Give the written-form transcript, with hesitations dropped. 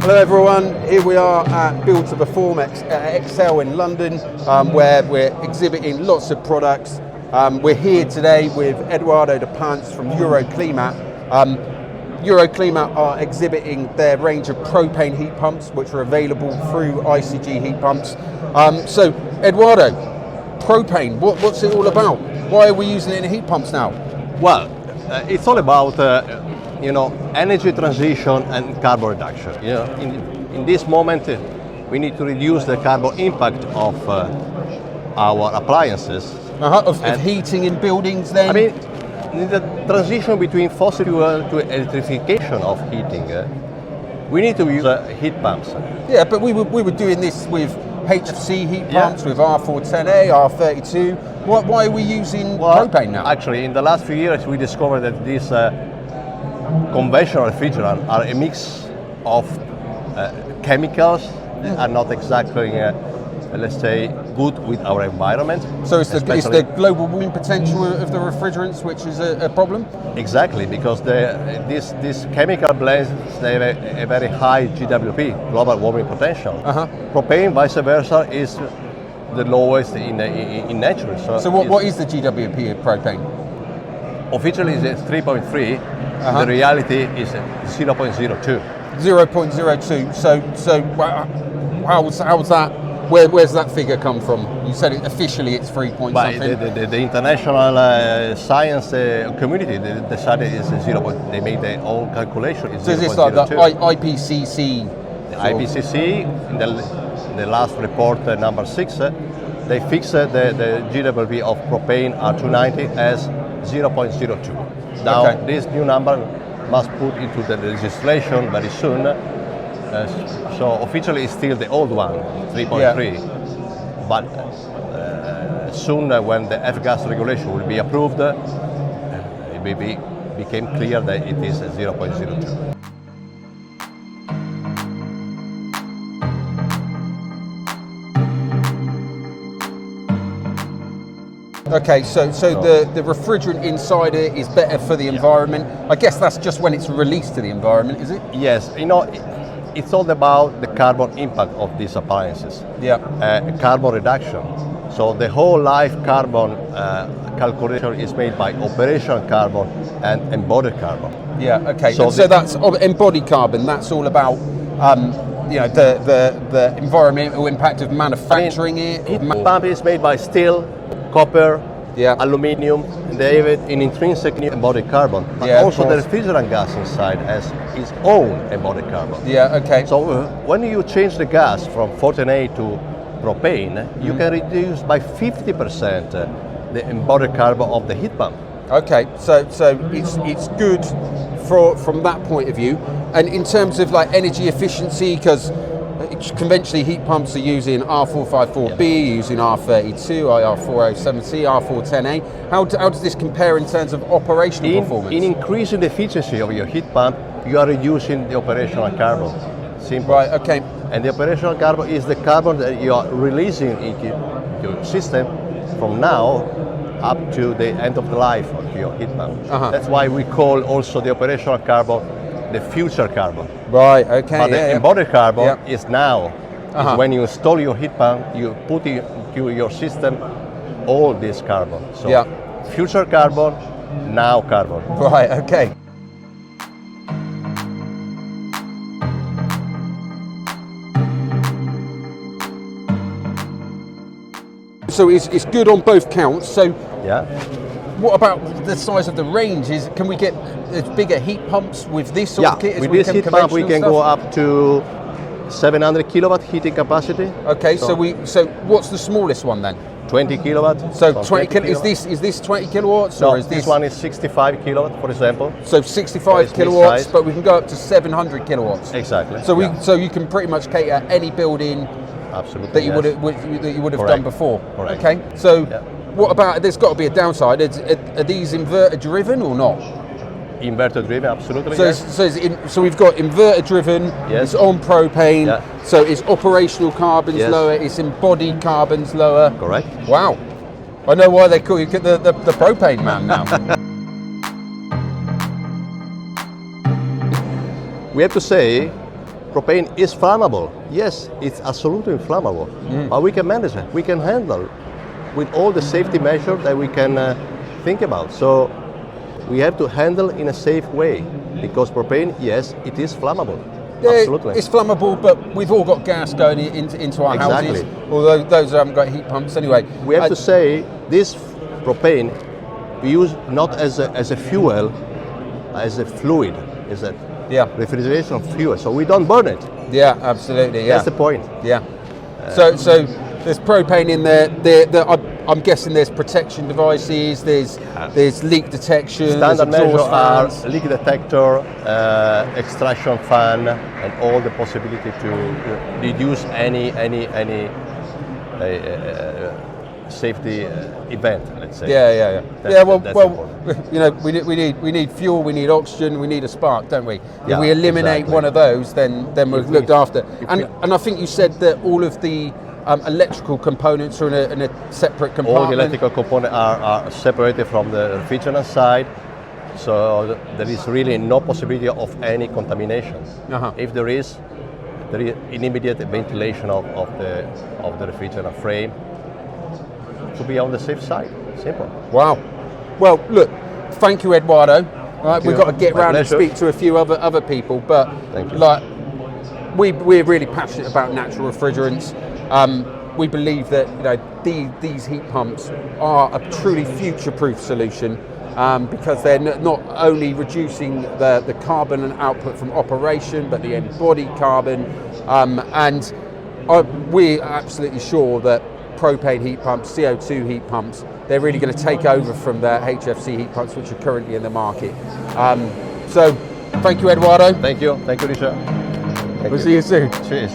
Hello everyone, here we are at Build to Perform Excel in London, where we're exhibiting lots of products. We're here today with Eduardo de Pantz from Euroklimat. Euroklimat are exhibiting their range of propane heat pumps, which are available through ICG heat pumps. So Eduardo, propane, what's it all about? Why are we using it in heat pumps now? Well, it's all about energy transition and carbon reduction. In this moment, we need to reduce the carbon impact of our appliances. Of heating in buildings then? I mean, the transition between fossil fuel to electrification of heating, we need to use heat pumps. Yeah, but we were doing this with HFC heat pumps, with R410A, R32. Why are we using propane now? Actually, in the last few years, we discovered that these conventional refrigerants are a mix of chemicals that are not exactly, let's say, good with our environment. So it's the global warming potential of the refrigerants which is a problem? Exactly, because these chemical blends, they have a very high GWP, global warming potential. Propane, vice versa, is the lowest in nature. So what is the GWP of propane? Officially it's 3.3, the reality is 0.02. 0.02, so how's that? Where's that figure come from? You said officially it's 3 point something. The international science community decided it's 0. They made their own calculation. It's so is this like the IPCC? The IPCC, in the last report, number 6, they fixed the GWP of propane R290 as 0.02. Now this new number must put into the legislation very soon. So officially it's still the old one, 3.3, but soon when the F-gas regulation will be approved, it became clear that it is 0.02. Okay, so the refrigerant inside it is better for the environment. I guess that's just when it's released to the environment, is it? Yes, it's all about the carbon impact of these appliances. Carbon reduction. So the whole life carbon calculation is made by operational carbon and embodied carbon. Yeah, okay. So that's embodied carbon. That's all about the environmental impact of manufacturing it. Heat pump is made by steel, copper, aluminium, and they have an intrinsic embodied carbon. But also the refrigerant gas inside has its own embodied carbon. So when you change the gas from 14A to propane, you can reduce by 50% the embodied carbon of the heat pump. Okay, so it's good from that point of view. And in terms of like energy efficiency, because conventionally heat pumps are using R454B, using R32, R407C, R410A. How does this compare in terms of operational performance? In increasing the efficiency of your heat pump, you are reducing the operational carbon. Simple. Right, okay. And the operational carbon is the carbon that you are releasing into your system from now up to the end of the life of your heat pump. That's why we call also the operational carbon the future carbon. Right, okay. But the embodied carbon is now. It's when you install your heat pump, you put into your system all this carbon. So future carbon, now carbon. Right, okay. So it's good on both counts. So what about the size of the range? Can we get bigger heat pumps with this sort of kit? With this heat pump we can go up to 700 kilowatt heating capacity. Okay, so what's the smallest one then? 20 kilowatts. So 20 is this 20 kilowatts or is this one is 65 kilowatt, for example. So 65 kilowatts, but we can go up to 700 kilowatts. Exactly. So you can pretty much cater any building. Absolutely. That you would have done before. Correct. Okay. So what about? There's got to be a downside. Are these inverter driven or not? Inverter driven, absolutely. So we've got inverter driven. It's on propane. So its operational carbon's lower. Its embodied carbon's lower. Correct. Wow. I know why they call you the Propane Man now. We have to say propane is flammable. Yes, it's absolutely flammable, but we can manage it. We can handle with all the safety measures that we can think about. So we have to handle in a safe way, because propane, yes, it is flammable. Yeah, absolutely. it's flammable, but we've all got gas going into our houses. Although those haven't got heat pumps anyway. We have to say this propane we use not as a fuel, as a fluid, as a refrigeration fuel. So we don't burn it. Yeah, absolutely. Yeah. That's the point. Yeah. So there's propane in there. I'm guessing there's protection devices. There's leak detection. Standard measures are fans. leak detector, extraction fan, and all the possibility to reduce any safety event. Let's say. Yeah. That's You know, we need fuel. We need oxygen. We need a spark, don't we? Yeah, if we eliminate one of those, then we're looked after. And I think you said that all of the electrical components are in a separate compartment. All the electrical components are separated from the refrigerant side, so there is really no possibility of any contamination. If there is an immediate ventilation of the refrigerant frame to be on the safe side. Simple. Wow. Well, look, thank you, Eduardo. Right, we've got to get round and speak to a few other people, but like we're really passionate about natural refrigerants. We believe that these heat pumps are a truly future-proof solution because they're not only reducing the carbon output from operation, but the embodied carbon. And we're absolutely sure that propane heat pumps, CO2 heat pumps, they're really going to take over from the HFC heat pumps, which are currently in the market. So, thank you, Eduardo. Thank you, Richard. We'll see you soon. Cheers.